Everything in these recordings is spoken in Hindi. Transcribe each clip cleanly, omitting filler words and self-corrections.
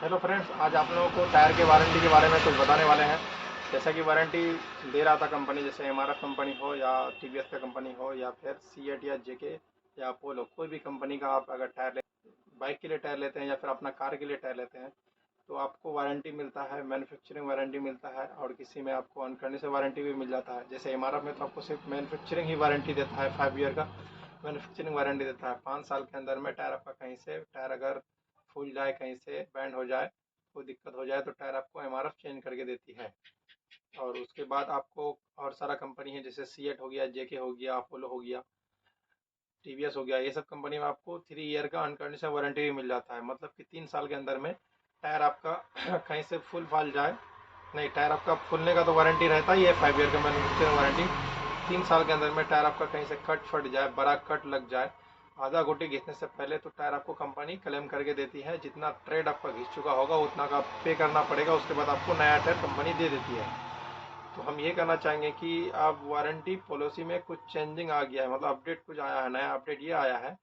हेलो फ्रेंड्स, आज आप लोगों को टायर के वारंटी के बारे में कुछ बताने वाले हैं। जैसा कि वारंटी दे रहा था कंपनी, जैसे एमआरएफ कंपनी हो या टीवीएस का कंपनी हो या फिर सीएट या जेके या अपोलो, कोई भी कंपनी का आप अगर टायर बाइक के लिए टायर लेते हैं या फिर अपना कार के लिए टायर लेते हैं तो आपको वारंटी मिलता है, मैन्युफैक्चरिंग वारंटी मिलता है और किसी में आपको अनकंडीशनल वारंटी भी मिल जाता है। जैसे एमआरएफ में तो आपको सिर्फ मैन्युफैक्चरिंग ही वारंटी देता है, 5 ईयर का मैन्युफैक्चरिंग वारंटी देता है। 5 साल के अंदर में टायर आपका कहीं से टायर अगर फूल जाए, कहीं से बैंड हो जाए, कोई दिक्कत हो जाए तो टायर आपको एमआरएफ चेंज करके देती है। और उसके बाद आपको और सारा कंपनी है, जैसे सीएट हो गया, जेके हो गया, अपोलो हो गया, टीवीएस हो गया, ये सब कंपनी में आपको 3 ईयर का अनकंडीशनल वारंटी भी मिल जाता है। मतलब कि 3 साल के अंदर में टायर आपका कहीं से फुल फाल जाए, नहीं, टायर आपका फुलने का तो वारंटी रहता ही है, 5 ईयर का मैन्युफैक्चरिंग वारंटी। 3 साल के अंदर में टायर आपका कहीं से कट फट जाए, बड़ा कट लग जाए, आधा गोटी घिसने से पहले, तो टायर आपको कंपनी क्लेम करके देती है। जितना ट्रेड आपका घिस चुका होगा उतना का पे करना पड़ेगा, उसके बाद आपको नया टायर कंपनी दे देती है। तो हम ये कहना चाहेंगे कि अब वारंटी पॉलिसी में कुछ चेंजिंग आ गया है, मतलब अपडेट कुछ आया है। नया अपडेट ये आया है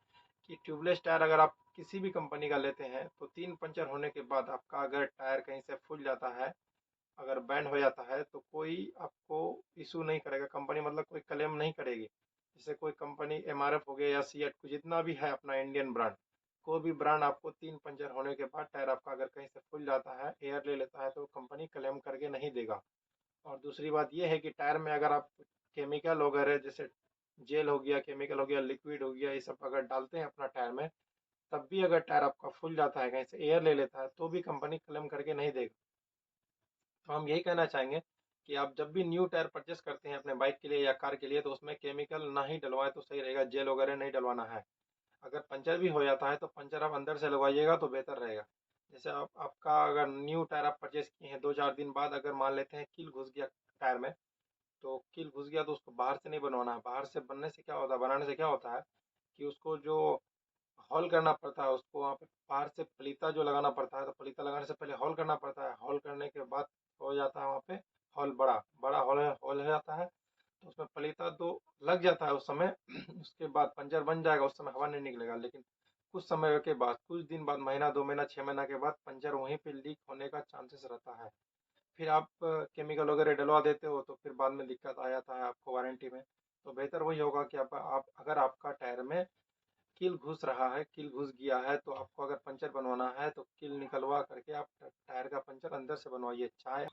कि ट्यूबलेस टायर अगर आप किसी भी कंपनी का लेते हैं तो 3 पंचर होने के बाद आपका अगर टायर कहीं से फूल जाता है, अगर बैंड हो जाता है, तो कोई आपको इशू नहीं करेगा कंपनी, मतलब कोई क्लेम नहीं करेगी। जैसे कोई कंपनी एमआरएफ हो गया या सीएट को, जितना भी है अपना इंडियन ब्रांड, कोई भी ब्रांड आपको 3 पंचर होने के बाद टायर आपका अगर कहीं से फूल जाता है, एयर ले लेता है, तो कंपनी क्लेम करके नहीं देगा। और दूसरी बात यह है कि टायर में अगर आप केमिकल वगैरह, जैसे जेल हो गया, केमिकल हो गया, लिक्विड हो गया, ये सब अगर डालते हैं अपना टायर में, तब भी अगर टायर आपका फूल जाता है, कहीं से एयर ले लेता है, तो भी कंपनी क्लेम करके नहीं देगा। तो हम यही कहना चाहेंगे कि आप जब भी न्यू टायर परचेस करते हैं अपने बाइक के लिए या कार के लिए, तो उसमें केमिकल ना ही डलवाएं तो सही रहेगा, जेल वगैरह नहीं डलवाना है। अगर पंचर भी हो जाता है तो पंचर आप अंदर से लगवाइएगा तो बेहतर रहेगा। जैसे आपका अगर न्यू टायर आप परचेस किए हैं, 2-4 दिन बाद अगर मान लेते हैं कील घुस गया टायर में, तो कील घुस गया तो उसको बाहर से नहीं बनवाना है। बाहर से बनने से क्या होता है, बनाने से क्या होता है कि उसको जो हॉल करना पड़ता है, उसको वहाँ पे बाहर से पलीता जो लगाना पड़ता है, तो पलीता लगाने से पहले हॉल करना पड़ता है। हॉल करने के बाद हो जाता है वहाँ पे हॉल, बड़ा बड़ा हॉल हो जाता है, तो उसमें पलीता तो लग जाता है उस समय उसके बाद पंचर बन जाएगा, उस समय हवा नहीं निकलेगा। लेकिन कुछ समय के बाद, कुछ दिन बाद, महीना 2 महीना 6 महीना के बाद पंचर वहीं पे लीक होने का चांसेस रहता है। फिर आप केमिकल वगैरह डलवा देते हो तो फिर बाद में दिक्कत आ जाता है आपको वारंटी में। तो बेहतर वही होगा कि आप अगर आपका टायर में कील घुस रहा है, कील घुस गया है, तो आपको अगर पंचर बनवाना है तो कील निकलवा करके आप टायर का पंचर अंदर से बनवाइए। चाहे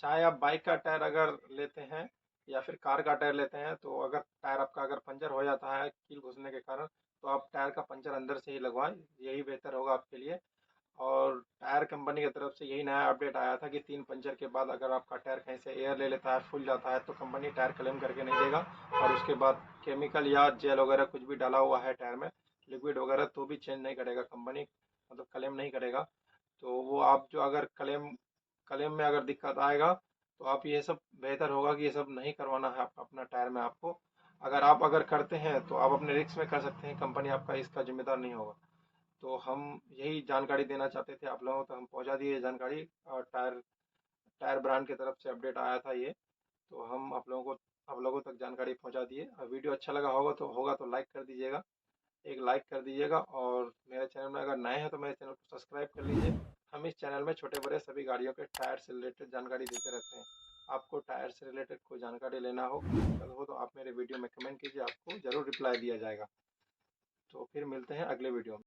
चाहे आप बाइक का टायर अगर लेते हैं या फिर कार का टायर लेते हैं, तो अगर टायर आपका अगर पंचर हो जाता है कील घुसने के कारण, तो आप टायर का पंचर अंदर से ही लगवाएं, यही बेहतर होगा आपके लिए। और टायर कंपनी की तरफ से यही नया अपडेट आया था कि 3 पंचर के बाद अगर आपका टायर कहीं से एयर ले लेता है, फूल जाता है, तो कंपनी टायर क्लेम करके नहीं देगा। और उसके बाद केमिकल या जेल वगैरह कुछ भी डाला हुआ है टायर में, लिक्विड वगैरह, तो भी चेंज नहीं करेगा कंपनी, मतलब क्लेम नहीं करेगा। तो वो आप जो अगर क्लेम क्लेम में अगर दिक्कत आएगा, तो आप ये सब बेहतर होगा कि ये सब नहीं करवाना है अपना टायर में आपको। अगर करते हैं तो आप अपने रिस्क में कर सकते हैं, कंपनी आपका इसका जिम्मेदार नहीं होगा। तो हम यही जानकारी देना चाहते थे आप लोगों तक, हम पहुंचा दिए ये जानकारी। और टायर टायर ब्रांड की तरफ से अपडेट आया था ये, तो हम आप लोगों तक जानकारी पहुंचा दिए। और वीडियो अच्छा लगा होगा तो लाइक कर दीजिएगा, एक लाइक कर दीजिएगा। और मेरे चैनल में अगर नए हैं तो मेरे चैनल को सब्सक्राइब कर लीजिए। हम इस चैनल में छोटे बड़े सभी गाड़ियों के टायर से रिलेटेड जानकारी देते रहते हैं। आपको टायर से रिलेटेड कोई जानकारी लेना हो, कोई दिक्कत हो, तो आप मेरे वीडियो में कमेंट कीजिए, आपको ज़रूर रिप्लाई दिया जाएगा। तो फिर मिलते हैं अगले वीडियो में।